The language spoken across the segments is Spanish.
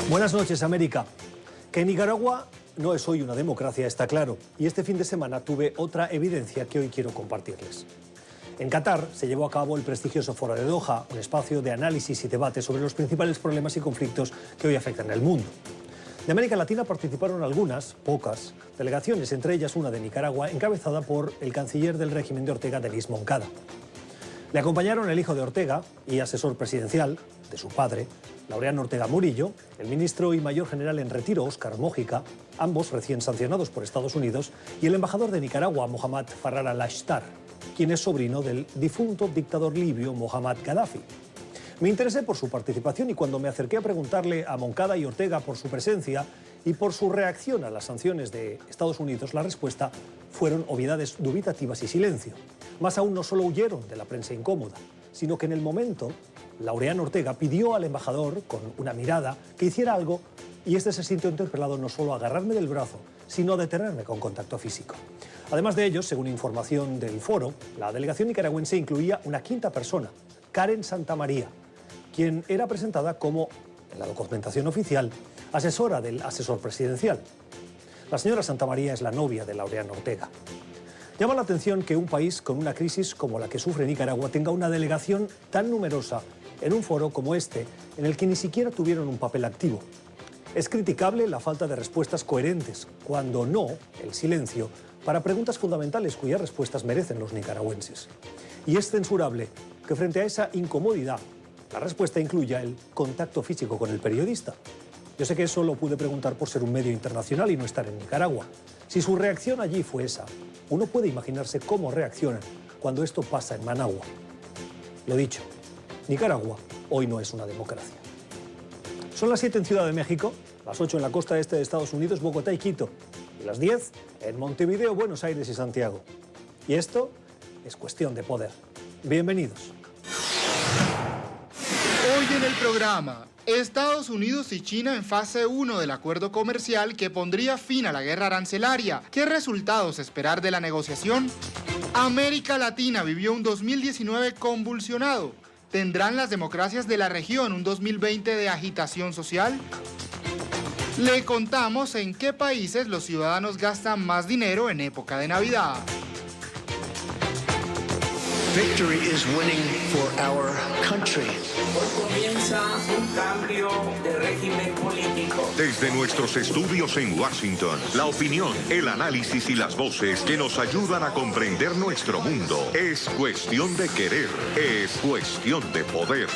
Buenas noches, América. Que Nicaragua no es hoy una democracia está claro, y este fin de semana tuve otra evidencia que hoy quiero compartirles. En Qatar se llevó a cabo el prestigioso Foro de Doha, un espacio de análisis y debate sobre los principales problemas y conflictos que hoy afectan al mundo. De América Latina participaron algunas, pocas, delegaciones, entre ellas una de Nicaragua, encabezada por el canciller del régimen de Ortega, Denis Moncada. Le acompañaron el hijo de Ortega y asesor presidencial de su padre, Laureano Ortega Murillo, el ministro y mayor general en retiro, Óscar Mójica, ambos recién sancionados por Estados Unidos, y el embajador de Nicaragua, Mohammad Farrar al-Ashtar, quien es sobrino del difunto dictador libio Muammar Gaddafi. Me interesé por su participación y cuando me acerqué a preguntarle a Moncada y Ortega por su presencia y por su reacción a las sanciones de Estados Unidos, la respuesta fueron obviedades dubitativas y silencio. Más aún, no solo huyeron de la prensa incómoda, sino que en el momento Laureano Ortega pidió al embajador, con una mirada, que hiciera algo, y este se sintió interpelado no solo a agarrarme del brazo, sino a detenerme con contacto físico. Además de ello, según información del foro, la delegación nicaragüense incluía una quinta persona, Karen Santamaría, quien era presentada como, en la documentación oficial, asesora del asesor presidencial. La señora Santamaría es la novia de Laureano Ortega. Llama la atención que un país con una crisis como la que sufre Nicaragua tenga una delegación tan numerosa en un foro como este, en el que ni siquiera tuvieron un papel activo. Es criticable la falta de respuestas coherentes, cuando no el silencio, para preguntas fundamentales cuyas respuestas merecen los nicaragüenses. Y es censurable que frente a esa incomodidad, la respuesta incluya el contacto físico con el periodista. Yo sé que eso lo pude preguntar por ser un medio internacional y no estar en Nicaragua. Si su reacción allí fue esa, uno puede imaginarse cómo reaccionan cuando esto pasa en Managua. Lo dicho, Nicaragua hoy no es una democracia. Son las 7 en Ciudad de México, las 8 en la costa este de Estados Unidos, Bogotá y Quito, y las 10 en Montevideo, Buenos Aires y Santiago. Y esto es cuestión de poder. Bienvenidos. Hoy en el programa, Estados Unidos y China en fase 1 del acuerdo comercial que pondría fin a la guerra arancelaria. ¿Qué resultados esperar de la negociación? América Latina vivió un 2019 convulsionado. ¿Tendrán las democracias de la región un 2020 de agitación social? Le contamos en qué países los ciudadanos gastan más dinero en época de Navidad. Victory is winning for our country. Hoy comienza un cambio de régimen político. Desde nuestros estudios en Washington, la opinión, el análisis y las voces que nos ayudan a comprender nuestro mundo. Es cuestión de querer, es cuestión de poder.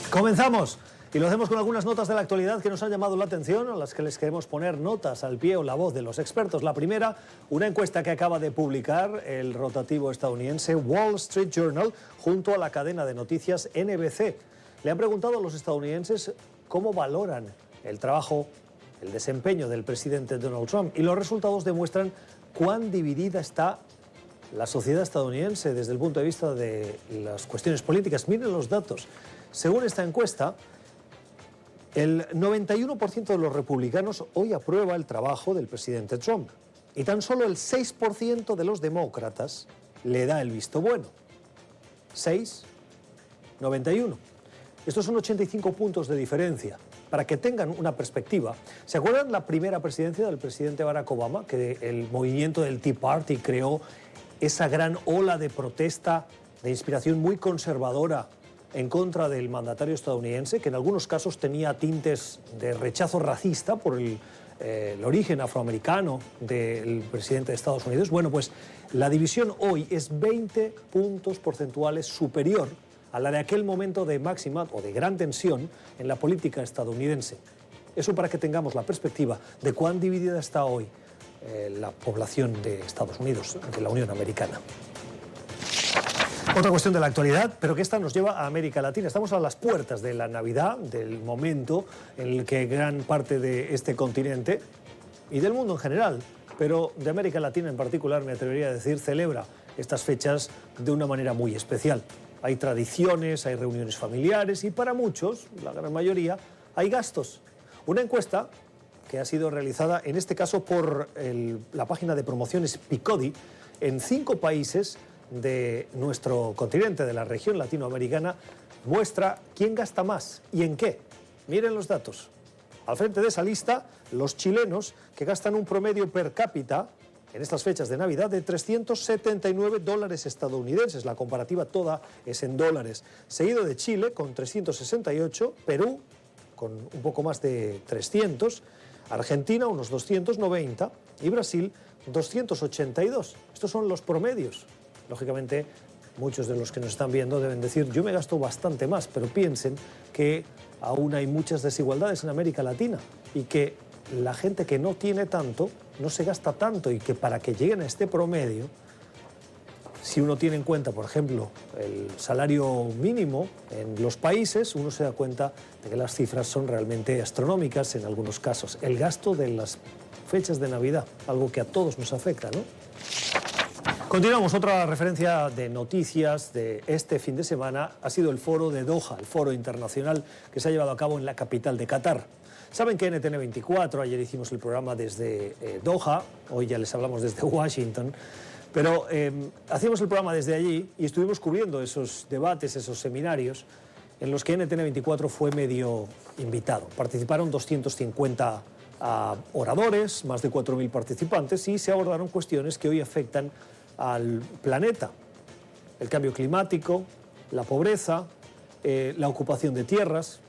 ¡Comenzamos! Y lo hacemos con algunas notas de la actualidad que nos han llamado la atención, a las que les queremos poner notas al pie o la voz de los expertos. La primera, una encuesta que acaba de publicar el rotativo estadounidense Wall Street Journal junto a la cadena de noticias NBC. Le han preguntado a los estadounidenses cómo valoran el trabajo, el desempeño del presidente Donald Trump, y los resultados demuestran cuán dividida está la sociedad estadounidense desde el punto de vista de las cuestiones políticas. Miren los datos. Según esta encuesta, el 91% de los republicanos hoy aprueba el trabajo del presidente Trump y tan solo el 6% de los demócratas le da el visto bueno. 6, 91. Estos son 85 puntos de diferencia. Para que tengan una perspectiva, ¿se acuerdan la primera presidencia del presidente Barack Obama? Que el movimiento del Tea Party creó esa gran ola de protesta de inspiración muy conservadora en contra del mandatario estadounidense, que en algunos casos tenía tintes de rechazo racista por el origen afroamericano del presidente de Estados Unidos. Bueno, pues la división hoy es 20 puntos porcentuales superior a la de aquel momento de máxima o de gran tensión en la política estadounidense. Eso para que tengamos la perspectiva de cuán dividida está hoy la población de Estados Unidos, de la Unión Americana. Otra cuestión de la actualidad, pero que esta nos lleva a América Latina. Estamos a las puertas de la Navidad, del momento en el que gran parte de este continente y del mundo en general, pero de América Latina en particular, me atrevería a decir, celebra estas fechas de una manera muy especial. Hay tradiciones, hay reuniones familiares y para muchos, la gran mayoría, hay gastos. Una encuesta que ha sido realizada en este caso por la página de promociones Picodi en 5 países de nuestro continente, de la región latinoamericana, muestra quién gasta más y en qué. Miren los datos. Al frente de esa lista, los chilenos, que gastan un promedio per cápita en estas fechas de Navidad de $379 estadounidenses. La comparativa toda es en dólares. Seguido de Chile con 368, Perú con un poco más de 300, Argentina unos 290 y Brasil 282. Estos son los promedios. Lógicamente, muchos de los que nos están viendo deben decir, yo me gasto bastante más, pero piensen que aún hay muchas desigualdades en América Latina y que la gente que no tiene tanto no se gasta tanto, y que para que lleguen a este promedio, si uno tiene en cuenta, por ejemplo, el salario mínimo en los países, uno se da cuenta de que las cifras son realmente astronómicas en algunos casos. El gasto de las fechas de Navidad, algo que a todos nos afecta, ¿no? Continuamos. Otra referencia de noticias de este fin de semana ha sido el foro de Doha, el foro internacional que se ha llevado a cabo en la capital de Qatar. Saben que NTN24, ayer hicimos el programa desde Doha, hoy ya les hablamos desde Washington, pero hacíamos el programa desde allí y estuvimos cubriendo esos debates, esos seminarios, en los que NTN24 fue medio invitado. Participaron 250 oradores, más de 4.000 participantes, y se abordaron cuestiones que hoy afectan al planeta: el cambio climático, la pobreza, la ocupación de tierras,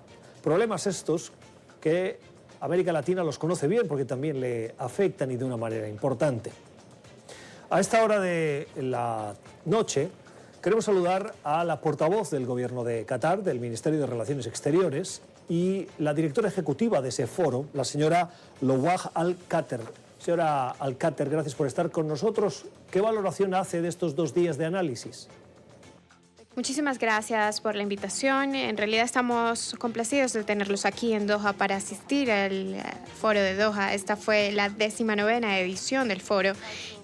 problemas estos que América Latina los conoce bien porque también le afectan y de una manera importante. A esta hora de la noche queremos saludar a la portavoz del Gobierno de Qatar, del Ministerio de Relaciones Exteriores, y la directora ejecutiva de ese foro, la señora Lowaj Al-Qater. Señora Al-Qater, gracias por estar con nosotros. ¿Qué valoración hace de estos 2 días de análisis? Muchísimas gracias por la invitación. En realidad estamos complacidos de tenerlos aquí en Doha para asistir al foro de Doha. Esta fue la 19ª edición del foro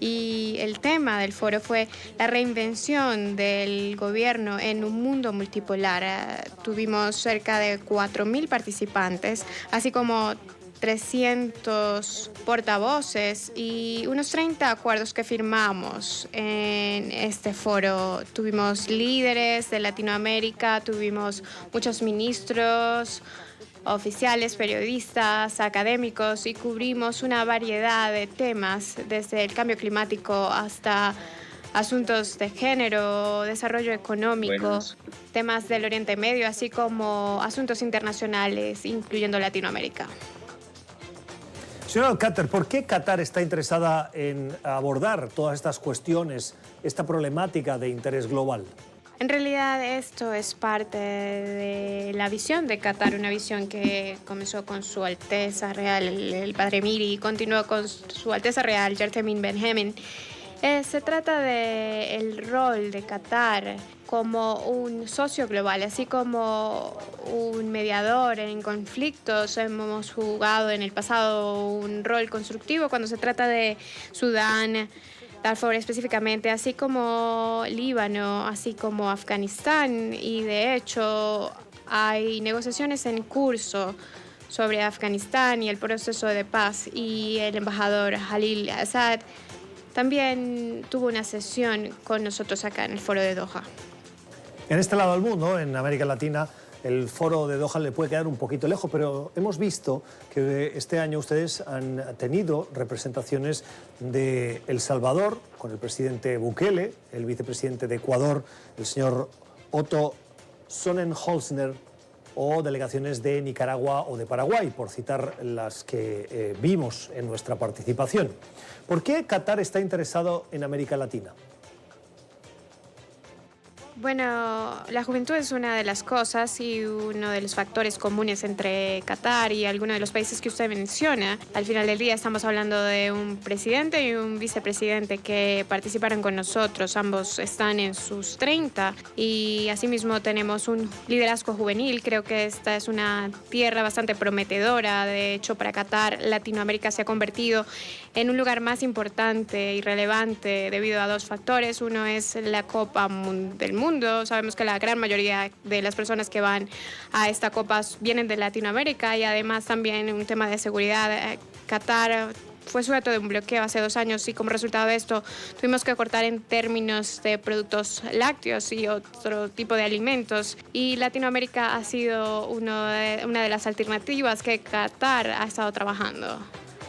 y el tema del foro fue la reinvención del gobierno en un mundo multipolar. Tuvimos cerca de 4.000 participantes, así como 300 portavoces y unos 30 acuerdos que firmamos en este foro. Tuvimos líderes de Latinoamérica, tuvimos muchos ministros, oficiales, periodistas, académicos, y cubrimos una variedad de temas, desde el cambio climático hasta asuntos de género, desarrollo económico, temas del Oriente Medio, así como asuntos internacionales, incluyendo Latinoamérica. Señora Al-Qater, ¿por qué Qatar está interesada en abordar todas estas cuestiones, esta problemática de interés global? En realidad esto es parte de la visión de Qatar, una visión que comenzó con Su Alteza Real, el Padre Miri, y continuó con Su Alteza Real, Yertemin Benjamin. Se trata del rol de Qatar como un socio global, así como un mediador en conflictos. Hemos jugado en el pasado un rol constructivo cuando se trata de Sudán, Darfur específicamente, así como Líbano, así como Afganistán, y de hecho hay negociaciones en curso sobre Afganistán y el proceso de paz, y el embajador Jalil Assad también tuvo una sesión con nosotros acá en el foro de Doha. En este lado del mundo, en América Latina, el foro de Doha le puede quedar un poquito lejos, pero hemos visto que este año ustedes han tenido representaciones de El Salvador, con el presidente Bukele, el vicepresidente de Ecuador, el señor Otto Sonnenholzner, o delegaciones de Nicaragua o de Paraguay, por citar las que vimos en nuestra participación. ¿Por qué Qatar está interesado en América Latina? Bueno, la juventud es una de las cosas y uno de los factores comunes entre Qatar y algunos de los países que usted menciona. Al final del día estamos hablando de un presidente y un vicepresidente que participaron con nosotros. Ambos están en sus 30 y asimismo tenemos un liderazgo juvenil. Creo que esta es una tierra bastante prometedora. De hecho, para Qatar, Latinoamérica se ha convertido en un lugar más importante y relevante debido a 2 factores. Uno es la Copa del Mundo. Sabemos que la gran mayoría de las personas que van a esta Copa vienen de Latinoamérica, y además también un tema de seguridad. Qatar fue sujeto de un bloqueo hace 2 años y como resultado de esto tuvimos que cortar en términos de productos lácteos y otro tipo de alimentos. Y Latinoamérica ha sido una de las alternativas que Qatar ha estado trabajando.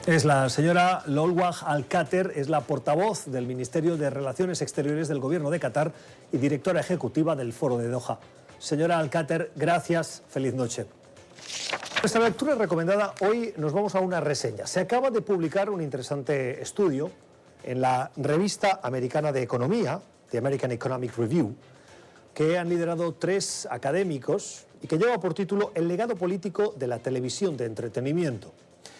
Es la señora Lolwah Al-Kater, es la portavoz del Ministerio de Relaciones Exteriores del Gobierno de Qatar y directora ejecutiva del Foro de Doha. Señora Al-Kater, gracias, feliz noche. Nuestra lectura recomendada, hoy nos vamos a una reseña. Se acaba de publicar un interesante estudio en la revista americana de economía, The American Economic Review, que han liderado 3 académicos y que lleva por título El legado político de la televisión de entretenimiento.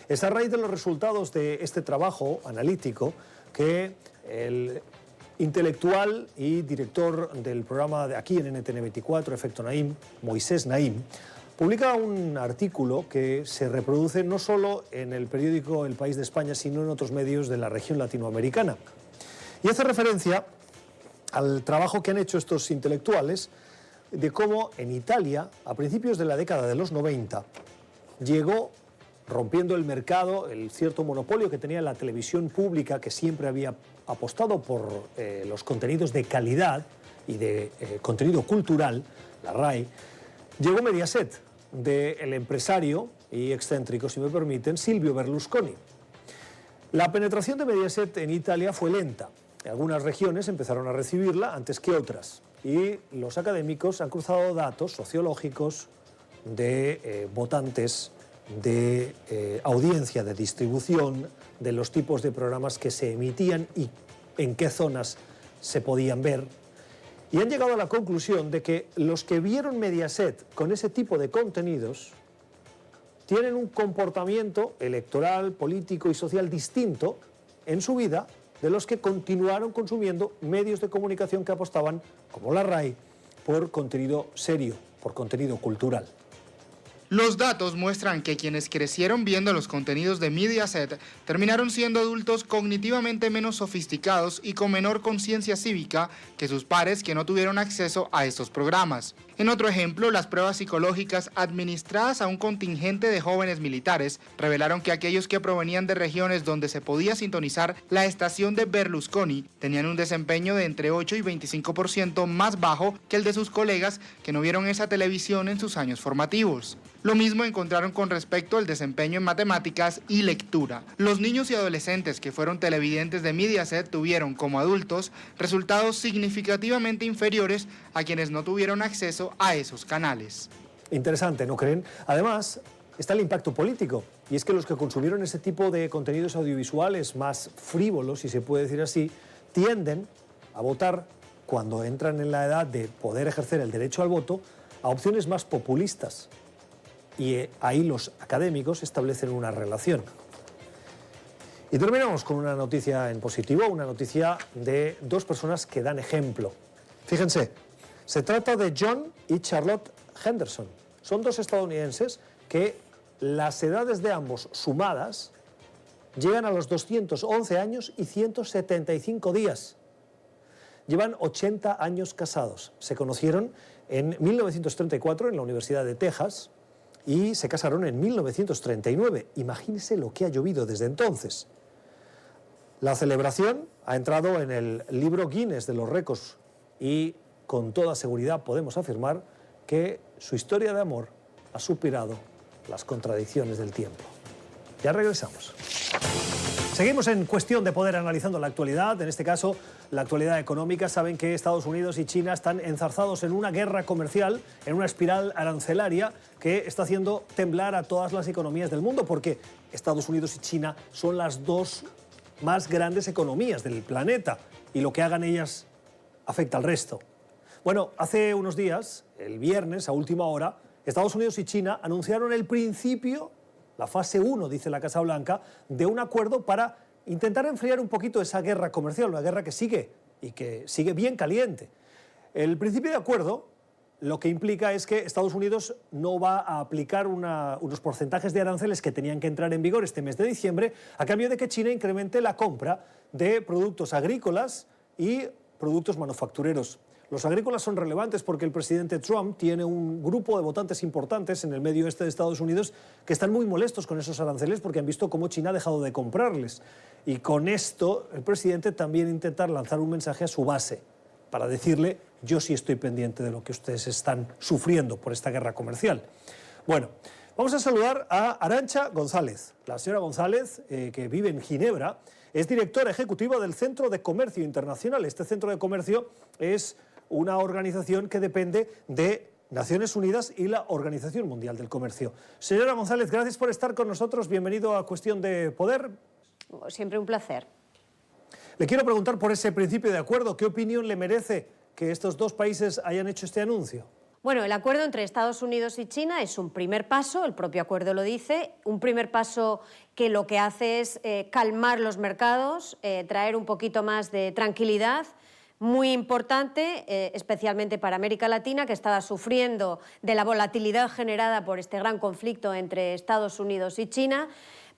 Es a raíz de los resultados de este trabajo analítico que el intelectual y director del programa de aquí en NTN 24, Efecto Naim, Moisés Naim, publica un artículo que se reproduce no solo en el periódico El País de España, sino en otros medios de la región latinoamericana. Y hace referencia al trabajo que han hecho estos intelectuales de cómo en Italia, a principios de la década de los 90, llegó rompiendo el mercado, el cierto monopolio que tenía la televisión pública, que siempre había apostado por los contenidos de calidad y de contenido cultural, la RAI. Llegó Mediaset, del empresario y excéntrico, si me permiten, Silvio Berlusconi. La penetración de Mediaset en Italia fue lenta. Algunas regiones empezaron a recibirla antes que otras. Y los académicos han cruzado datos sociológicos de votantes, de audiencia, de distribución, de los tipos de programas que se emitían y en qué zonas se podían ver. Y han llegado a la conclusión de que los que vieron Mediaset con ese tipo de contenidos tienen un comportamiento electoral, político y social distinto en su vida de los que continuaron consumiendo medios de comunicación que apostaban, como la RAI, por contenido serio, por contenido cultural. Los datos muestran que quienes crecieron viendo los contenidos de Mediaset terminaron siendo adultos cognitivamente menos sofisticados y con menor conciencia cívica que sus pares que no tuvieron acceso a estos programas. En otro ejemplo, las pruebas psicológicas administradas a un contingente de jóvenes militares revelaron que aquellos que provenían de regiones donde se podía sintonizar la estación de Berlusconi tenían un desempeño de entre 8 y 25% más bajo que el de sus colegas que no vieron esa televisión en sus años formativos. Lo mismo encontraron con respecto al desempeño en matemáticas y lectura. Los niños y adolescentes que fueron televidentes de Mediaset tuvieron, como adultos, resultados significativamente inferiores a quienes no tuvieron acceso a esos canales. Interesante, ¿no creen? Además, está el impacto político. Y es que los que consumieron ese tipo de contenidos audiovisuales más frívolos, si se puede decir así, tienden a votar, cuando entran en la edad de poder ejercer el derecho al voto, a opciones más populistas. Y ahí los académicos establecen una relación. Y terminamos con una noticia en positivo, una noticia de 2 personas que dan ejemplo. Fíjense, se trata de John y Charlotte Henderson. Son 2 estadounidenses que las edades de ambos sumadas llegan a los 211 años y 175 días. Llevan 80 años casados. Se conocieron en 1934 en la Universidad de Texas y se casaron en 1939. Imagínense lo que ha llovido desde entonces. La celebración ha entrado en el libro Guinness de los récords y con toda seguridad podemos afirmar que su historia de amor ha superado las contradicciones del tiempo. Ya regresamos. Seguimos en Cuestión de Poder analizando la actualidad, en este caso la actualidad económica. Saben que Estados Unidos y China están enzarzados en una guerra comercial, en una espiral arancelaria que está haciendo temblar a todas las economías del mundo, porque Estados Unidos y China son las 2 más grandes economías del planeta y lo que hagan ellas afecta al resto. Bueno, hace unos días, el viernes a última hora, Estados Unidos y China anunciaron el principio, la fase 1, dice la Casa Blanca, de un acuerdo para intentar enfriar un poquito esa guerra comercial, una guerra que sigue y que sigue bien caliente. El principio de acuerdo lo que implica es que Estados Unidos no va a aplicar unos porcentajes de aranceles que tenían que entrar en vigor este mes de diciembre, a cambio de que China incremente la compra de productos agrícolas y productos manufactureros. Los agrícolas son relevantes porque el presidente Trump tiene un grupo de votantes importantes en el medio oeste de Estados Unidos que están muy molestos con esos aranceles porque han visto cómo China ha dejado de comprarles. Y con esto el presidente también intenta lanzar un mensaje a su base para decirle: yo sí estoy pendiente de lo que ustedes están sufriendo por esta guerra comercial. Bueno, vamos a saludar a Arantxa González. La señora González, que vive en Ginebra, es directora ejecutiva del Centro de Comercio Internacional. Este Centro de Comercio es una organización que depende de Naciones Unidas y la Organización Mundial del Comercio. Señora González, gracias por estar con nosotros. Bienvenido a Cuestión de Poder. Siempre un placer. Le quiero preguntar por ese principio de acuerdo. ¿Qué opinión le merece que estos dos países hayan hecho este anuncio? Bueno, el acuerdo entre Estados Unidos y China es un primer paso, el propio acuerdo lo dice, un primer paso que lo que hace es calmar los mercados, traer un poquito más de tranquilidad, muy importante, especialmente para América Latina, que estaba sufriendo de la volatilidad generada por este gran conflicto entre Estados Unidos y China.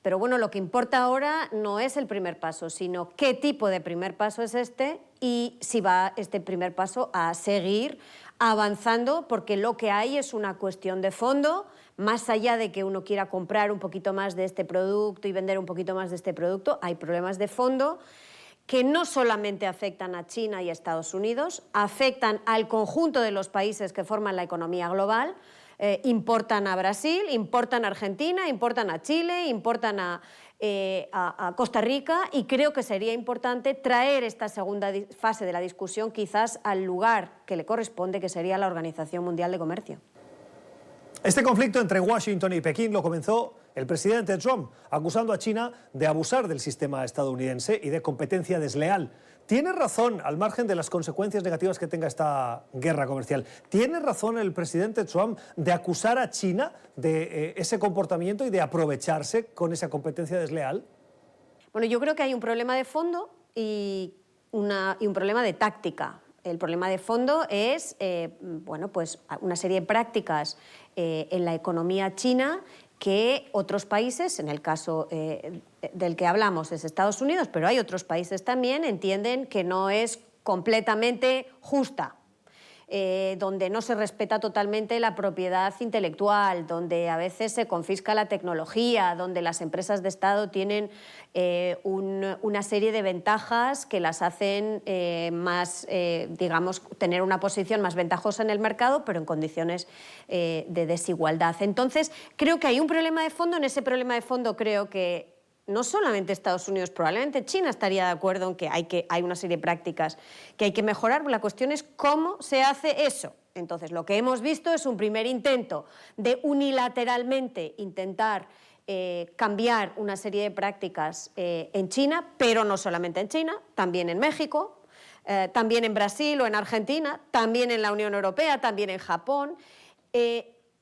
Pero bueno, lo que importa ahora no es el primer paso, sino qué tipo de primer paso es este y si va este primer paso a seguir avanzando, porque lo que hay es una cuestión de fondo, más allá de que uno quiera comprar un poquito más de este producto y vender un poquito más de este producto, hay problemas de fondo que no solamente afectan a China y a Estados Unidos, afectan al conjunto de los países que forman la economía global. Importan a Brasil, importan a Argentina, importan a Chile, importan a Costa Rica, y creo que sería importante traer esta segunda fase de la discusión quizás al lugar que le corresponde, que sería la Organización Mundial de Comercio. Este conflicto entre Washington y Pekín lo comenzó el presidente Trump, acusando a China de abusar del sistema estadounidense y de competencia desleal. ¿Tiene razón, al margen de las consecuencias negativas que tenga esta guerra comercial, tiene razón el presidente Trump de acusar a China de ese comportamiento y de aprovecharse con esa competencia desleal? Bueno, yo creo que hay un problema de fondo y un problema de táctica. El problema de fondo es bueno, pues una serie de prácticas en la economía china que otros países, en el caso del que hablamos es Estados Unidos, pero hay otros países también, entienden que no es completamente justa, donde no se respeta totalmente la propiedad intelectual, donde a veces se confisca la tecnología, donde las empresas de Estado tienen una serie de ventajas que las hacen más, digamos, tener una posición más ventajosa en el mercado, pero en condiciones de desigualdad. Entonces, creo que hay un problema de fondo. En ese problema de fondo creo que no solamente Estados Unidos, probablemente China estaría de acuerdo en que hay una serie de prácticas que hay que mejorar. La cuestión es cómo se hace eso. Entonces, lo que hemos visto es un primer intento de unilateralmente intentar cambiar una serie de prácticas en China, pero no solamente en China, también en México, también en Brasil o en Argentina, también en la Unión Europea, también en Japón.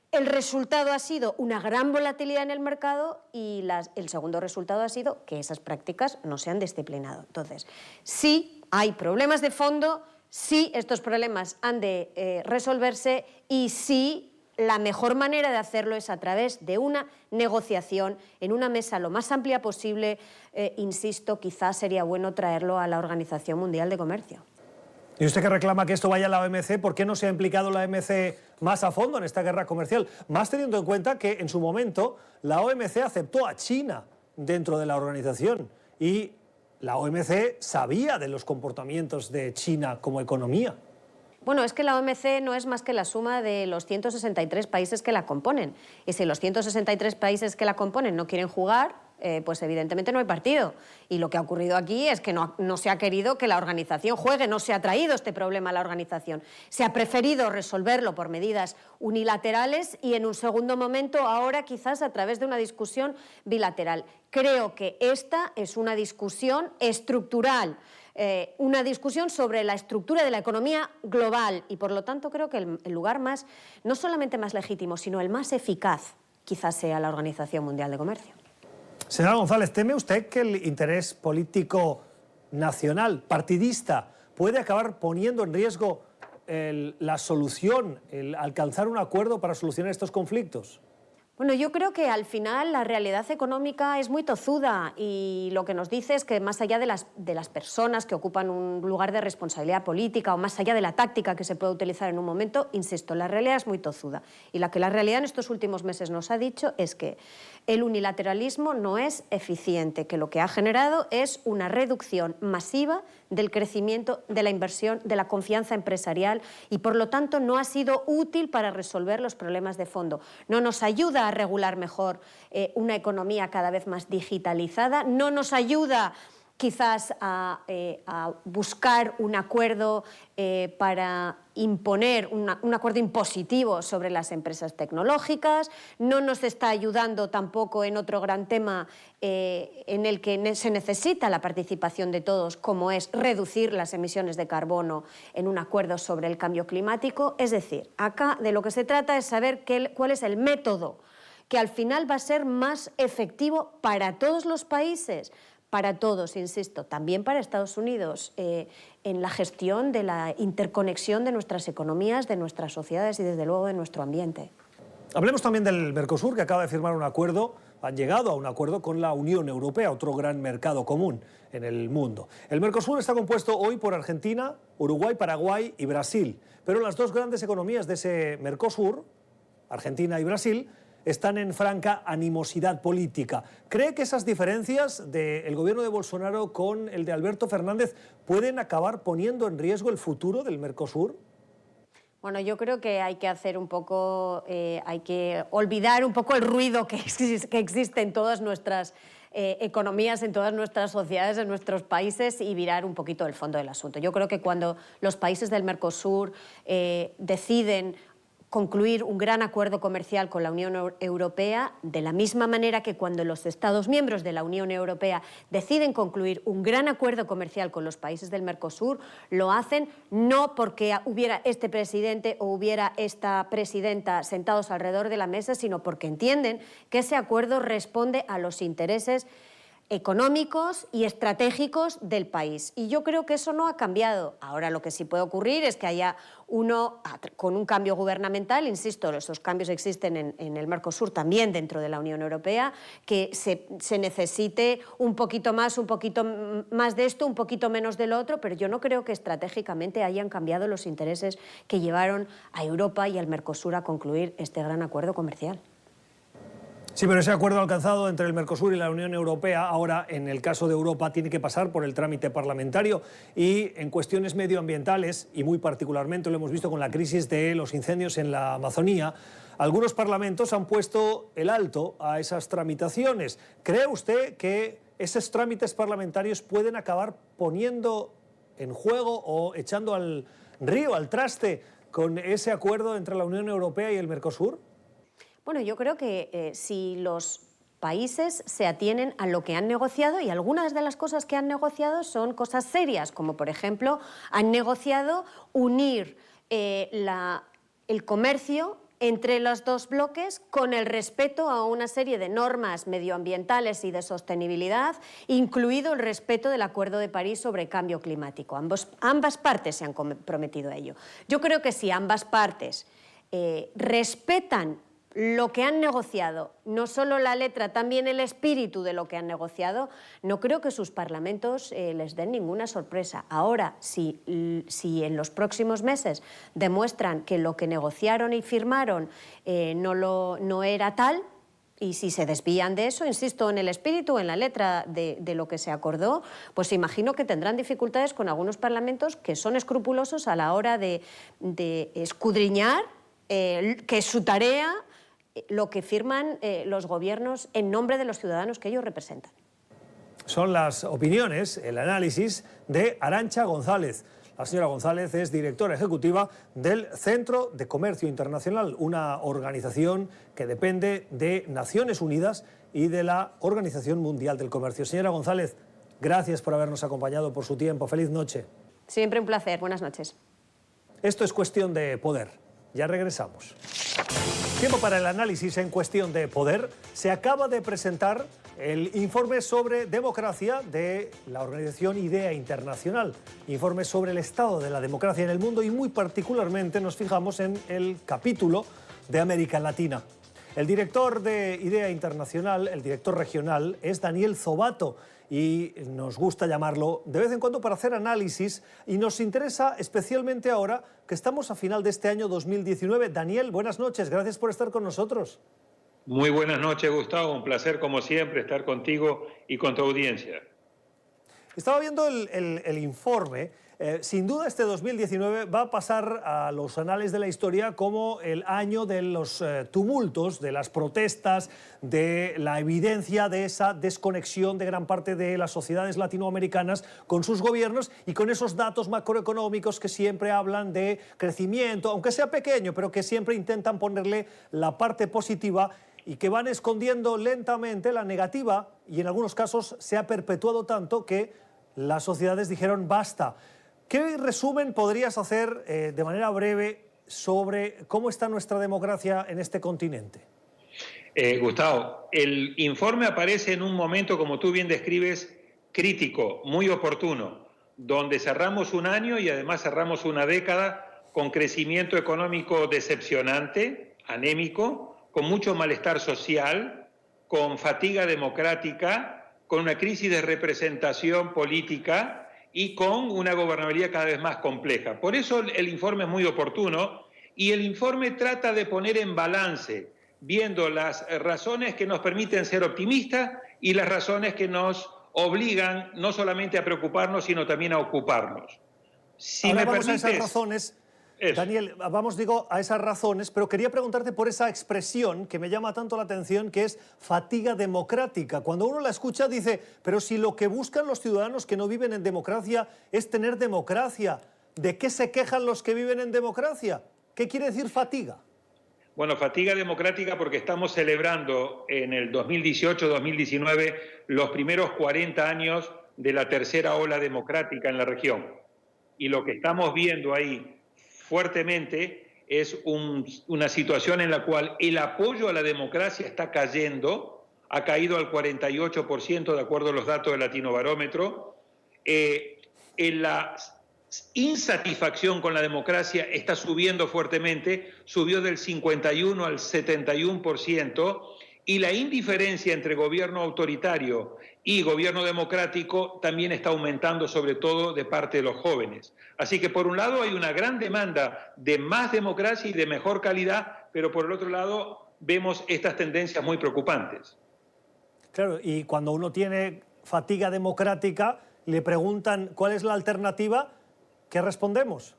El resultado ha sido una gran volatilidad en el mercado y el segundo resultado ha sido que esas prácticas no se han disciplinado. Entonces, sí hay problemas de fondo, sí estos problemas han de resolverse y sí la mejor manera de hacerlo es a través de una negociación en una mesa lo más amplia posible. Insisto, quizás sería bueno traerlo a la Organización Mundial de Comercio. Y usted que reclama que esto vaya a la OMC, ¿por qué no se ha implicado la OMC más a fondo en esta guerra comercial? Más teniendo en cuenta que en su momento la OMC aceptó a China dentro de la organización y la OMC sabía de los comportamientos de China como economía. Bueno, es que la OMC no es más que la suma de los 163 países que la componen. Y si los 163 países que la componen no quieren jugar, pues evidentemente no hay partido. Y lo que ha ocurrido aquí es que no se ha querido que la organización juegue, no se ha traído este problema a la organización. Se ha preferido resolverlo por medidas unilaterales y en un segundo momento ahora quizás a través de una discusión bilateral. Creo que esta es una discusión estructural, una discusión sobre la estructura de la economía global y por lo tanto creo que el lugar más, no solamente más legítimo, sino el más eficaz quizás sea la Organización Mundial de Comercio. Señora González, ¿teme usted que el interés político nacional, partidista, puede acabar poniendo en riesgo la solución, el alcanzar un acuerdo para solucionar estos conflictos? Bueno, yo creo que al final la realidad económica es muy tozuda y lo que nos dice es que más allá de las personas que ocupan un lugar de responsabilidad política o más allá de la táctica que se puede utilizar en un momento, insisto, la realidad es muy tozuda. Y la que la realidad en estos últimos meses nos ha dicho es que el unilateralismo no es eficiente, que lo que ha generado es una reducción masiva del crecimiento, de la inversión, de la confianza empresarial y por lo tanto no ha sido útil para resolver los problemas de fondo. No nos ayuda a regular mejor una economía cada vez más digitalizada, no nos ayuda quizás a buscar un acuerdo para imponer un acuerdo impositivo sobre las empresas tecnológicas, no nos está ayudando tampoco en otro gran tema en el que se necesita la participación de todos, como es reducir las emisiones de carbono en un acuerdo sobre el cambio climático. Es decir, acá de lo que se trata es saber cuál es el método que al final va a ser más efectivo para todos los países, para todos, insisto, también para Estados Unidos, en la gestión de la interconexión de nuestras economías, de nuestras sociedades y, desde luego, de nuestro ambiente. Hablemos también del Mercosur, que acaba de firmar un acuerdo, han llegado a un acuerdo con la Unión Europea, otro gran mercado común en el mundo. El Mercosur está compuesto hoy por Argentina, Uruguay, Paraguay y Brasil, pero las dos grandes economías de ese Mercosur, Argentina y Brasil, están en franca animosidad política. ¿Cree que esas diferencias del gobierno de Bolsonaro con el de Alberto Fernández pueden acabar poniendo en riesgo el futuro del Mercosur? Bueno, yo creo que hay que hacer un poco, hay que olvidar un poco el ruido que existe en todas nuestras economías, en todas nuestras sociedades, en nuestros países y virar un poquito el fondo del asunto. Yo creo que cuando los países del Mercosur deciden concluir un gran acuerdo comercial con la Unión Europea, de la misma manera que cuando los Estados miembros de la Unión Europea deciden concluir un gran acuerdo comercial con los países del Mercosur, lo hacen no porque hubiera este presidente o hubiera esta presidenta sentados alrededor de la mesa, sino porque entienden que ese acuerdo responde a los intereses económicos y estratégicos del país. Y yo creo que eso no ha cambiado. Ahora lo que sí puede ocurrir es que haya con un cambio gubernamental, insisto, esos cambios existen en el Mercosur también dentro de la Unión Europea, que se necesite un poquito más de esto, un poquito menos del otro, pero yo no creo que estratégicamente hayan cambiado los intereses que llevaron a Europa y al Mercosur a concluir este gran acuerdo comercial. Sí, pero ese acuerdo alcanzado entre el Mercosur y la Unión Europea ahora, en el caso de Europa, tiene que pasar por el trámite parlamentario y en cuestiones medioambientales, y muy particularmente lo hemos visto con la crisis de los incendios en la Amazonía, algunos parlamentos han puesto el alto a esas tramitaciones. ¿Cree usted que esos trámites parlamentarios pueden acabar poniendo en juego o echando al río, al traste, con ese acuerdo entre la Unión Europea y el Mercosur? Bueno, yo creo que si los países se atienen a lo que han negociado, y algunas de las cosas que han negociado son cosas serias, como por ejemplo han negociado unir el comercio entre los dos bloques con el respeto a una serie de normas medioambientales y de sostenibilidad, incluido el respeto del Acuerdo de París sobre cambio climático. Ambas partes se han comprometido a ello. Yo creo que si ambas partes respetan lo que han negociado, no solo la letra, también el espíritu de lo que han negociado, no creo que sus parlamentos les den ninguna sorpresa. Ahora, si en los próximos meses demuestran que lo que negociaron y firmaron no era tal, y si se desvían de eso, insisto, en el espíritu, en la letra de lo que se acordó, pues imagino que tendrán dificultades con algunos parlamentos que son escrupulosos a la hora de escudriñar, que es su tarea, lo que firman los gobiernos en nombre de los ciudadanos que ellos representan. Son las opiniones, el análisis de Arantxa González. La señora González es directora ejecutiva del Centro de Comercio Internacional, una organización que depende de Naciones Unidas y de la Organización Mundial del Comercio. Señora González, gracias por habernos acompañado, por su tiempo. Feliz noche. Siempre un placer. Buenas noches. Esto es Cuestión de Poder. Ya regresamos. Tiempo para el análisis en Cuestión de Poder. Se acaba de presentar el informe sobre democracia de la organización IDEA Internacional. Informe sobre el estado de la democracia en el mundo y muy particularmente nos fijamos en el capítulo de América Latina. El director de IDEA Internacional, el director regional, es Daniel Zobato y nos gusta llamarlo de vez en cuando para hacer análisis y nos interesa especialmente ahora que estamos a final de este año 2019. Daniel, buenas noches, gracias por estar con nosotros. Muy buenas noches, Gustavo. Un placer, como siempre, estar contigo y con tu audiencia. Estaba viendo el informe. Sin duda, este 2019 va a pasar a los anales de la historia como el año de los tumultos, de las protestas, de la evidencia de esa desconexión de gran parte de las sociedades latinoamericanas con sus gobiernos y con esos datos macroeconómicos que siempre hablan de crecimiento, aunque sea pequeño, pero que siempre intentan ponerle la parte positiva y que van escondiendo lentamente la negativa y en algunos casos se ha perpetuado tanto que las sociedades dijeron basta. ¿Qué resumen podrías hacer de manera breve sobre cómo está nuestra democracia en este continente? Gustavo, el informe aparece en un momento, como tú bien describes, crítico, muy oportuno, donde cerramos un año y además cerramos una década con crecimiento económico decepcionante, anémico, con mucho malestar social, con fatiga democrática, con una crisis de representación política y con una gobernabilidad cada vez más compleja. Por eso el informe es muy oportuno y el informe trata de poner en balance, viendo las razones que nos permiten ser optimistas y las razones que nos obligan no solamente a preocuparnos, sino también a ocuparnos. Si Ahora me vamos permites, a esas razones. Daniel, vamos, a esas razones, pero quería preguntarte por esa expresión que me llama tanto la atención, que es fatiga democrática. Cuando uno la escucha dice, pero si lo que buscan los ciudadanos que no viven en democracia es tener democracia, ¿de qué se quejan los que viven en democracia? ¿Qué quiere decir fatiga? Bueno, fatiga democrática porque estamos celebrando en el 2018-2019 los primeros 40 años de la tercera ola democrática en la región. Y lo que estamos viendo ahí fuertemente es una situación en la cual el apoyo a la democracia está cayendo, ha caído al 48% de acuerdo a los datos del Latinobarómetro. La insatisfacción con la democracia está subiendo fuertemente, subió del 51 al 71%, y la indiferencia entre gobierno autoritario y gobierno democrático también está aumentando, sobre todo de parte de los jóvenes. Así que por un lado hay una gran demanda de más democracia y de mejor calidad, pero por el otro lado vemos estas tendencias muy preocupantes. Claro, y cuando uno tiene fatiga democrática, le preguntan cuál es la alternativa, ¿qué respondemos?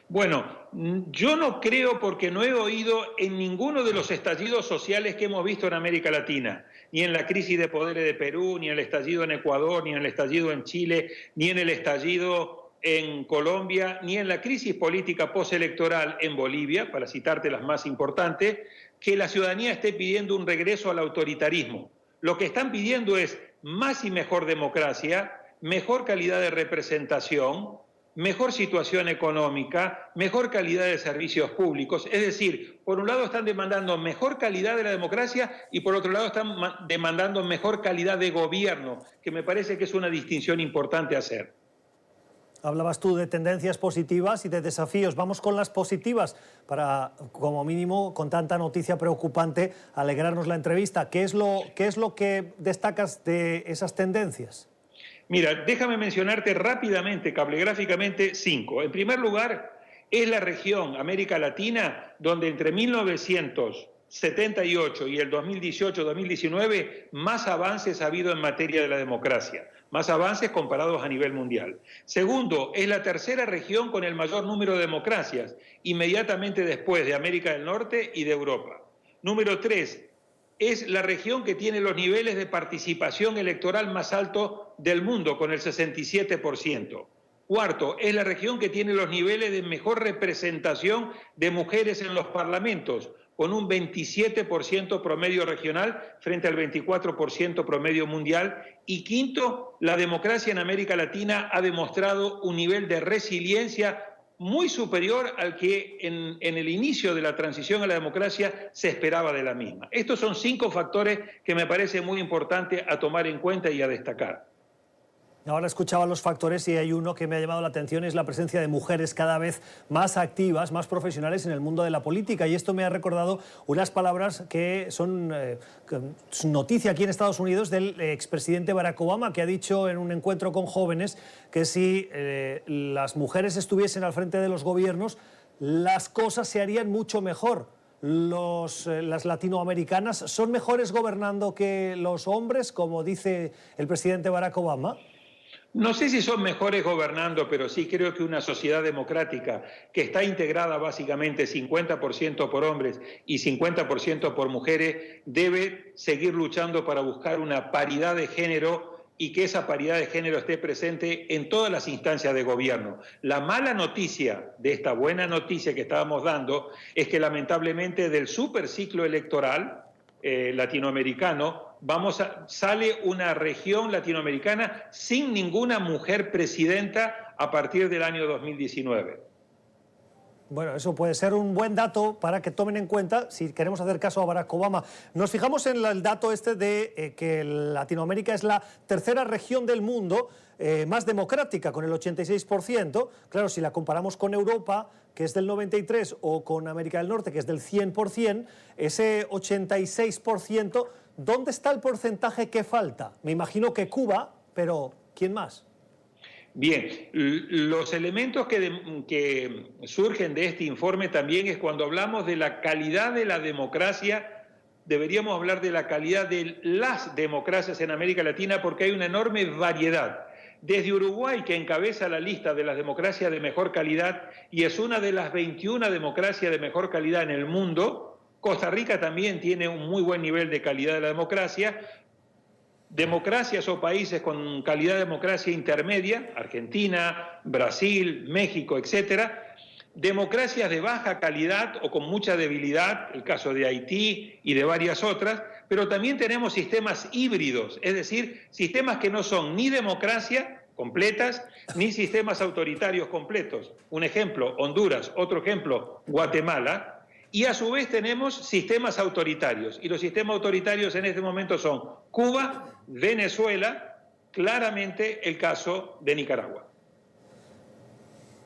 Bueno, yo no creo, porque no he oído en ninguno de los estallidos sociales que hemos visto en América Latina, ni en la crisis de poderes de Perú, ni en el estallido en Ecuador, ni en el estallido en Chile, ni en el estallido en Colombia, ni en la crisis política postelectoral en Bolivia, para citarte las más importantes, que la ciudadanía esté pidiendo un regreso al autoritarismo. Lo que están pidiendo es más y mejor democracia, mejor calidad de representación, mejor situación económica, mejor calidad de servicios públicos. Es decir, por un lado están demandando mejor calidad de la democracia y por otro lado están demandando mejor calidad de gobierno, que me parece que es una distinción importante a hacer. Hablabas tú de tendencias positivas y de desafíos. Vamos con las positivas para, como mínimo, con tanta noticia preocupante, alegrarnos la entrevista. ¿Qué es lo que destacas de esas tendencias? Mira, déjame mencionarte rápidamente, cablegráficamente, 5. En primer lugar, es la región, América Latina, donde entre 1978 y el 2018-2019 más avances ha habido en materia de la democracia, más avances comparados a nivel mundial. Segundo, es la tercera región con el mayor número de democracias, inmediatamente después de América del Norte y de Europa. Número 3, es la región que tiene los niveles de participación electoral más altos del mundo, con el 67%. Cuarto, es la región que tiene los niveles de mejor representación de mujeres en los parlamentos, con un 27% promedio regional frente al 24% promedio mundial. Y quinto, la democracia en América Latina ha demostrado un nivel de resiliencia muy superior al que en el inicio de la transición a la democracia se esperaba de la misma. Estos son 5 factores que me parece muy importante a tomar en cuenta y a destacar. Ahora escuchaba los factores y hay uno que me ha llamado la atención, es la presencia de mujeres cada vez más activas, más profesionales en el mundo de la política. Y esto me ha recordado unas palabras que son noticia aquí en Estados Unidos del expresidente Barack Obama, que ha dicho en un encuentro con jóvenes que si las mujeres estuviesen al frente de los gobiernos, las cosas se harían mucho mejor. Las latinoamericanas son mejores gobernando que los hombres, como dice el presidente Barack Obama. No sé si son mejores gobernando, pero sí creo que una sociedad democrática que está integrada básicamente 50% por hombres y 50% por mujeres debe seguir luchando para buscar una paridad de género y que esa paridad de género esté presente en todas las instancias de gobierno. La mala noticia de esta buena noticia que estábamos dando es que lamentablemente del superciclo electoral latinoamericano sale una región latinoamericana sin ninguna mujer presidenta a partir del año 2019. Bueno, eso puede ser un buen dato para que tomen en cuenta si queremos hacer caso a Barack Obama. Nos fijamos en el dato este de que Latinoamérica es la tercera región del mundo más democrática, con el 86%. Claro, si la comparamos con Europa, que es del 93%, o con América del Norte, que es del 100%, ese 86%, ¿dónde está el porcentaje que falta? Me imagino que Cuba, pero ¿quién más? Bien, los elementos que surgen de este informe también es cuando hablamos de la calidad de la democracia, deberíamos hablar de la calidad de las democracias en América Latina porque hay una enorme variedad. Desde Uruguay, que encabeza la lista de las democracias de mejor calidad y es una de las 21 democracias de mejor calidad en el mundo, Costa Rica también tiene un muy buen nivel de calidad de la democracia. Democracias o países con calidad de democracia intermedia, Argentina, Brasil, México, etcétera. Democracias de baja calidad o con mucha debilidad, el caso de Haití y de varias otras, pero también tenemos sistemas híbridos, es decir, sistemas que no son ni democracia completas, ni sistemas autoritarios completos. Un ejemplo, Honduras, otro ejemplo, Guatemala. Y a su vez tenemos sistemas autoritarios, y los sistemas autoritarios en este momento son Cuba, Venezuela, claramente el caso de Nicaragua.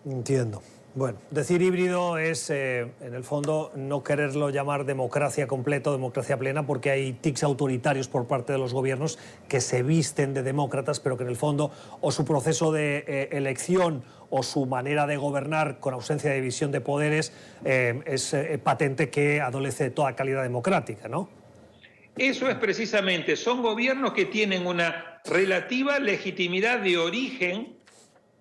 Entiendo. Bueno, decir híbrido es, en el fondo, no quererlo llamar democracia completa o democracia plena, porque hay tics autoritarios por parte de los gobiernos que se visten de demócratas, pero que en el fondo o su proceso de elección o su manera de gobernar con ausencia de división de poderes es patente que adolece de toda calidad democrática, ¿no? Eso es precisamente, son gobiernos que tienen una relativa legitimidad de origen,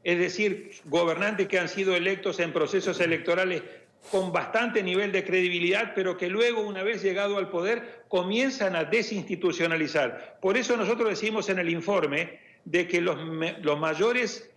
es decir, gobernantes que han sido electos en procesos electorales con bastante nivel de credibilidad, pero que luego, una vez llegado al poder, comienzan a desinstitucionalizar. Por eso nosotros decimos en el informe de que los mayores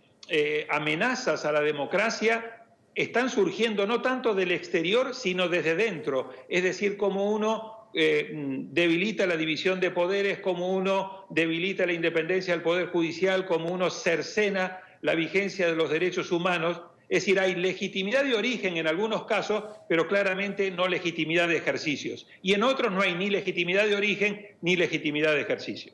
amenazas a la democracia están surgiendo no tanto del exterior, sino desde dentro. Es decir, como uno debilita la división de poderes, como uno debilita la independencia del Poder Judicial, como uno cercena la vigencia de los derechos humanos. Es decir, hay legitimidad de origen en algunos casos, pero claramente no legitimidad de ejercicios. Y en otros no hay ni legitimidad de origen ni legitimidad de ejercicio.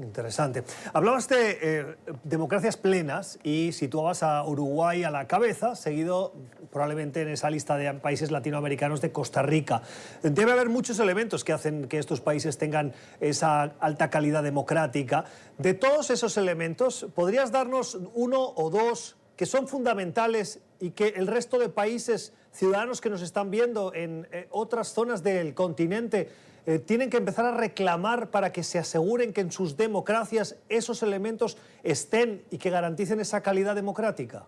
Interesante. Hablabas de democracias plenas y situabas a Uruguay a la cabeza, seguido probablemente en esa lista de países latinoamericanos de Costa Rica. Debe haber muchos elementos que hacen que estos países tengan esa alta calidad democrática. De todos esos elementos, ¿podrías darnos uno o dos que son fundamentales y que el resto de países, ciudadanos que nos están viendo en otras zonas del continente, tienen que empezar a reclamar para que se aseguren que en sus democracias esos elementos estén y que garanticen esa calidad democrática?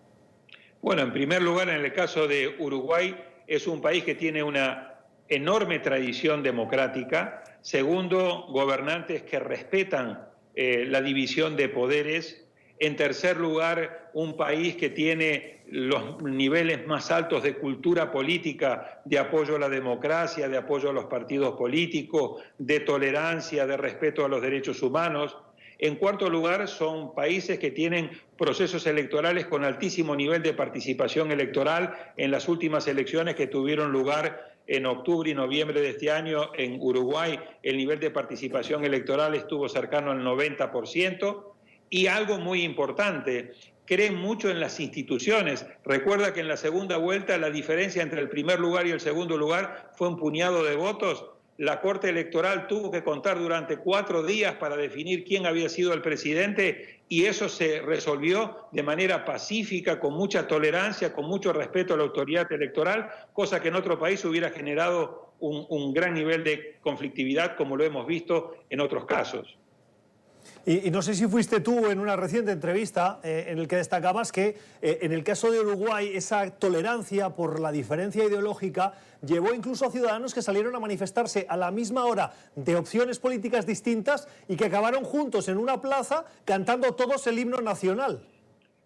Bueno, en primer lugar, en el caso de Uruguay, es un país que tiene una enorme tradición democrática. Segundo, gobernantes que respetan la división de poderes. En tercer lugar, un país que tiene los niveles más altos de cultura política, de apoyo a la democracia, de apoyo a los partidos políticos, de tolerancia, de respeto a los derechos humanos. En cuarto lugar, son países que tienen procesos electorales con altísimo nivel de participación electoral. En las últimas elecciones que tuvieron lugar en octubre y noviembre de este año en Uruguay, el nivel de participación electoral estuvo cercano al 90%. Y algo muy importante, creen mucho en las instituciones. Recuerda que en la segunda vuelta la diferencia entre el primer lugar y el segundo lugar fue un puñado de votos. La Corte Electoral tuvo que contar durante 4 días para definir quién había sido el presidente, y eso se resolvió de manera pacífica, con mucha tolerancia, con mucho respeto a la autoridad electoral, cosa que en otro país hubiera generado un gran nivel de conflictividad, como lo hemos visto en otros casos. Y no sé si fuiste tú en una reciente entrevista en el que destacabas que en el caso de Uruguay esa tolerancia por la diferencia ideológica llevó incluso a ciudadanos que salieron a manifestarse a la misma hora de opciones políticas distintas y que acabaron juntos en una plaza cantando todos el himno nacional.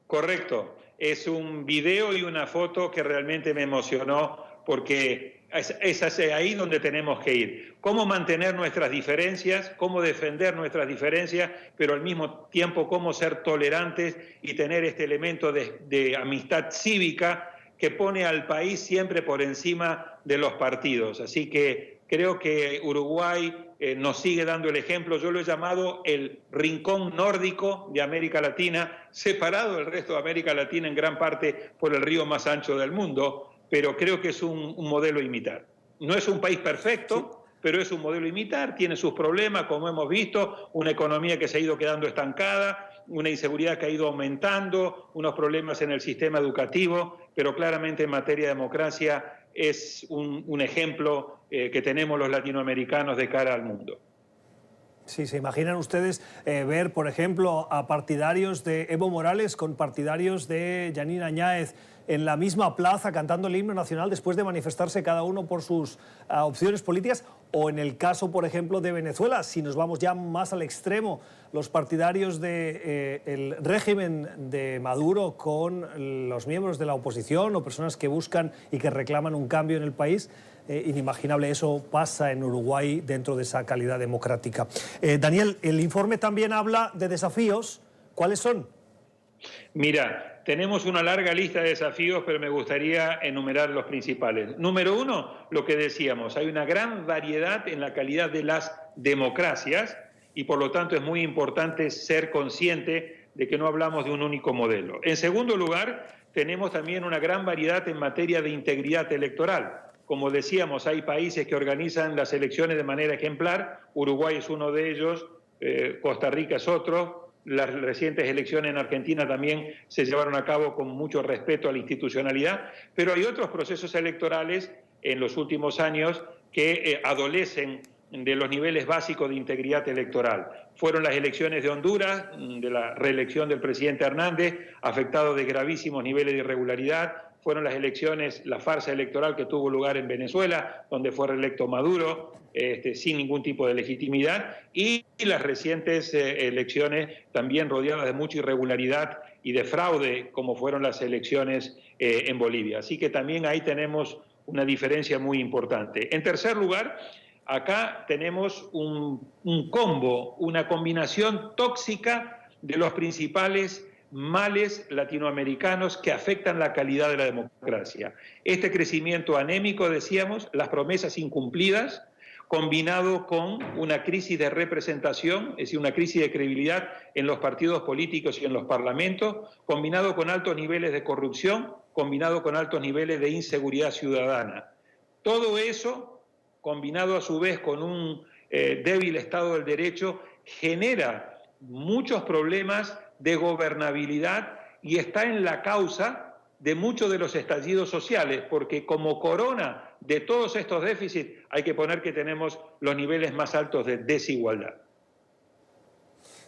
Correcto. Es un video y una foto que realmente me emocionó, porque es ahí donde tenemos que ir. Cómo mantener nuestras diferencias, cómo defender nuestras diferencias, pero al mismo tiempo cómo ser tolerantes y tener este elemento de amistad cívica que pone al país siempre por encima de los partidos. Así que creo que Uruguay nos sigue dando el ejemplo. Yo lo he llamado el rincón nórdico de América Latina, separado del resto de América Latina en gran parte por el río más ancho del mundo, pero creo que es un modelo a imitar. No es un país perfecto, sí, pero es un modelo a imitar, tiene sus problemas, como hemos visto, una economía que se ha ido quedando estancada, una inseguridad que ha ido aumentando, unos problemas en el sistema educativo, pero claramente en materia de democracia es un ejemplo que tenemos los latinoamericanos de cara al mundo. Sí, ¿se imaginan ustedes ver, por ejemplo, a partidarios de Evo Morales con partidarios de Yanine Áñez en la misma plaza cantando el himno nacional después de manifestarse cada uno por sus opciones políticas? O en el caso, por ejemplo, de Venezuela, si nos vamos ya más al extremo, los partidarios del régimen de Maduro con los miembros de la oposición o personas que buscan y que reclaman un cambio en el país. Inimaginable, eso pasa en Uruguay dentro de esa calidad democrática. Daniel, el informe también habla de desafíos. ¿Cuáles son? Mira, tenemos una larga lista de desafíos, pero me gustaría enumerar los principales. Número 1, lo que decíamos, hay una gran variedad en la calidad de las democracias y por lo tanto es muy importante ser consciente de que no hablamos de un único modelo. En segundo lugar, tenemos también una gran variedad en materia de integridad electoral. Como decíamos, hay países que organizan las elecciones de manera ejemplar, Uruguay es uno de ellos, Costa Rica es otro, las recientes elecciones en Argentina también se llevaron a cabo con mucho respeto a la institucionalidad, pero hay otros procesos electorales en los últimos años que adolecen de los niveles básicos de integridad electoral. Fueron las elecciones de Honduras, de la reelección del presidente Hernández, afectado de gravísimos niveles de irregularidad. Fueron las elecciones, la farsa electoral que tuvo lugar en Venezuela, donde fue reelecto Maduro, sin ningún tipo de legitimidad, y las recientes elecciones también rodeadas de mucha irregularidad y de fraude, como fueron las elecciones en Bolivia. Así que también ahí tenemos una diferencia muy importante. En tercer lugar, acá tenemos un combo, una combinación tóxica de los principales males latinoamericanos que afectan la calidad de la democracia. Este crecimiento anémico, decíamos, las promesas incumplidas, combinado con una crisis de representación, es decir, una crisis de credibilidad en los partidos políticos y en los parlamentos, combinado con altos niveles de corrupción, combinado con altos niveles de inseguridad ciudadana. Todo eso, combinado a su vez con un débil Estado del Derecho, genera muchos problemas de gobernabilidad y está en la causa de muchos de los estallidos sociales, porque como corona de todos estos déficits hay que poner que tenemos los niveles más altos de desigualdad.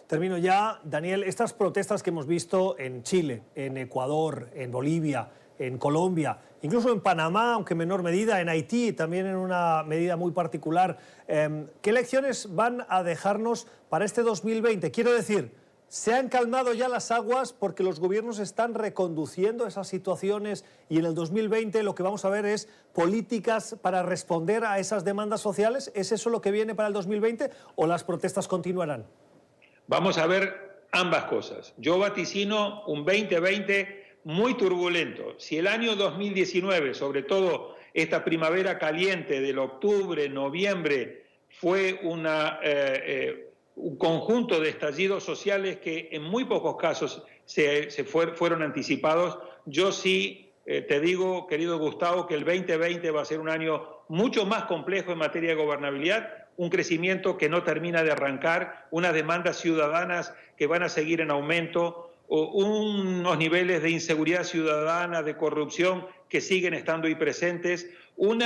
Termino ya, Daniel. Estas protestas que hemos visto en Chile, en Ecuador, en Bolivia, en Colombia, incluso en Panamá, aunque en menor medida, en Haití, también en una medida muy particular, ¿qué lecciones van a dejarnos para este 2020? Quiero decir, ¿se han calmado ya las aguas porque los gobiernos están reconduciendo esas situaciones y en el 2020 lo que vamos a ver es políticas para responder a esas demandas sociales? ¿Es eso lo que viene para el 2020 o las protestas continuarán? Vamos a ver ambas cosas. Yo vaticino un 2020 muy turbulento. Si el año 2019, sobre todo esta primavera caliente del octubre, noviembre, fue un conjunto de estallidos sociales que en muy pocos casos fueron anticipados. Yo sí te digo, querido Gustavo, que el 2020 va a ser un año mucho más complejo en materia de gobernabilidad, un crecimiento que no termina de arrancar, unas demandas ciudadanas que van a seguir en aumento, unos niveles de inseguridad ciudadana, de corrupción que siguen estando ahí presentes, un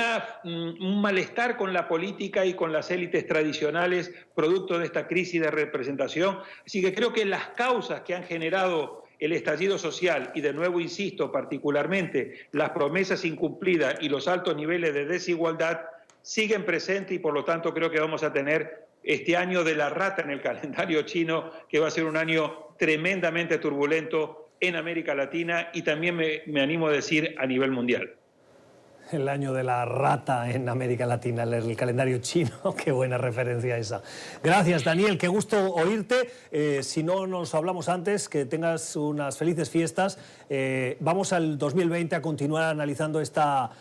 malestar con la política y con las élites tradicionales producto de esta crisis de representación. Así que creo que las causas que han generado el estallido social, y de nuevo insisto, particularmente las promesas incumplidas y los altos niveles de desigualdad, siguen presentes, y por lo tanto creo que vamos a tener este año de la rata en el calendario chino, que va a ser un año tremendamente turbulento en América Latina y también me animo a decir a nivel mundial. El año de la rata en América Latina, el calendario chino. Qué buena referencia esa. Gracias, Daniel, qué gusto oírte. Si no nos hablamos antes, que tengas unas felices fiestas. Vamos al 2020 a continuar analizando esta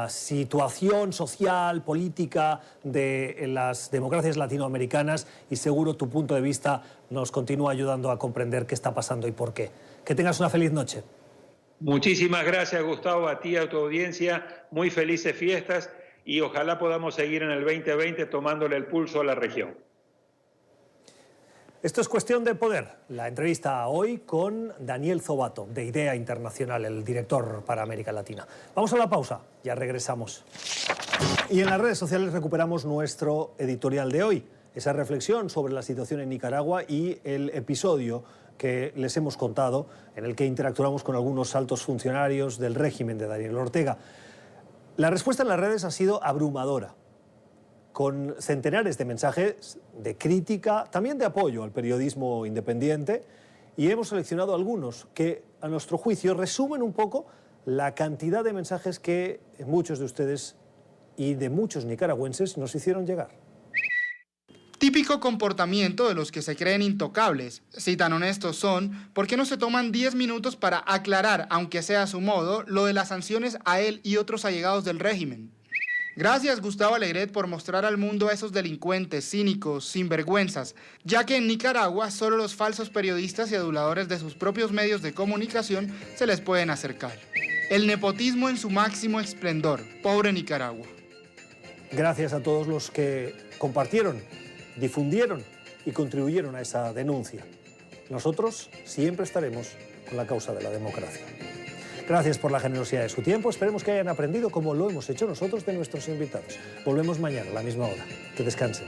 situación social, política de las democracias latinoamericanas, y seguro tu punto de vista nos continúa ayudando a comprender qué está pasando y por qué. Que tengas una feliz noche. Muchísimas gracias, Gustavo, a ti y a tu audiencia. Muy felices fiestas y ojalá podamos seguir en el 2020 tomándole el pulso a la región. Esto es Cuestión de Poder. La entrevista hoy con Daniel Zobato, de IDEA Internacional, el director para América Latina. Vamos a la pausa, ya regresamos. Y en las redes sociales recuperamos nuestro editorial de hoy, esa reflexión sobre la situación en Nicaragua y el episodio que les hemos contado, en el que interactuamos con algunos altos funcionarios del régimen de Daniel Ortega. La respuesta en las redes ha sido abrumadora, con centenares de mensajes de crítica, también de apoyo al periodismo independiente, y hemos seleccionado algunos que, a nuestro juicio, resumen un poco la cantidad de mensajes que muchos de ustedes y de muchos nicaragüenses nos hicieron llegar. Típico comportamiento de los que se creen intocables. Si tan honestos son, ¿por qué no se toman 10 minutos para aclarar, aunque sea a su modo, lo de las sanciones a él y otros allegados del régimen? Gracias, Gustavo Alegret, por mostrar al mundo a esos delincuentes, cínicos, sinvergüenzas, ya que en Nicaragua solo los falsos periodistas y aduladores de sus propios medios de comunicación se les pueden acercar. El nepotismo en su máximo esplendor. Pobre Nicaragua. Gracias a todos los que compartieron, difundieron y contribuyeron a esa denuncia. Nosotros siempre estaremos con la causa de la democracia. Gracias por la generosidad de su tiempo. Esperemos que hayan aprendido, como lo hemos hecho nosotros, de nuestros invitados. Volvemos mañana a la misma hora. Que descansen.